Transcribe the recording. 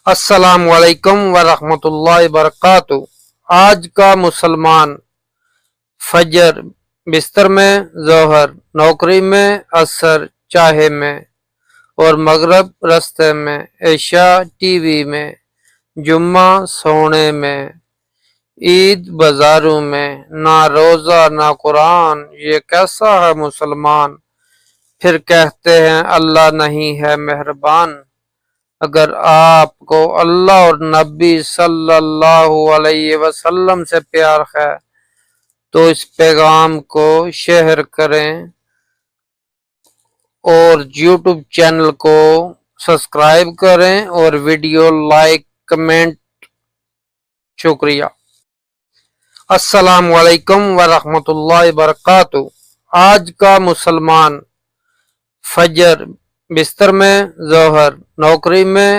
السلام علیکم ورحمۃ اللہ وبرکاتہ۔ آج کا مسلمان فجر بستر میں، ظہر نوکری میں، عصر چاہے میں اور مغرب رستے میں، عشاء ٹی وی میں، جمعہ سونے میں، عید بازاروں میں، نہ روزہ نہ قرآن، یہ کیسا ہے مسلمان؟ پھر کہتے ہیں اللہ نہیں ہے مہربان۔ اگر آپ کو اللہ اور نبی صلی اللہ علیہ وسلم سے پیار ہے تو اس پیغام کو شیئر کریں اور یوٹیوب چینل کو سبسکرائب کریں اور ویڈیو لائک کمنٹ۔ شکریہ۔ السلام علیکم ورحمۃ اللہ وبرکاتہ۔ آج کا مسلمان فجر بستر میں، ظہر نوکری میں،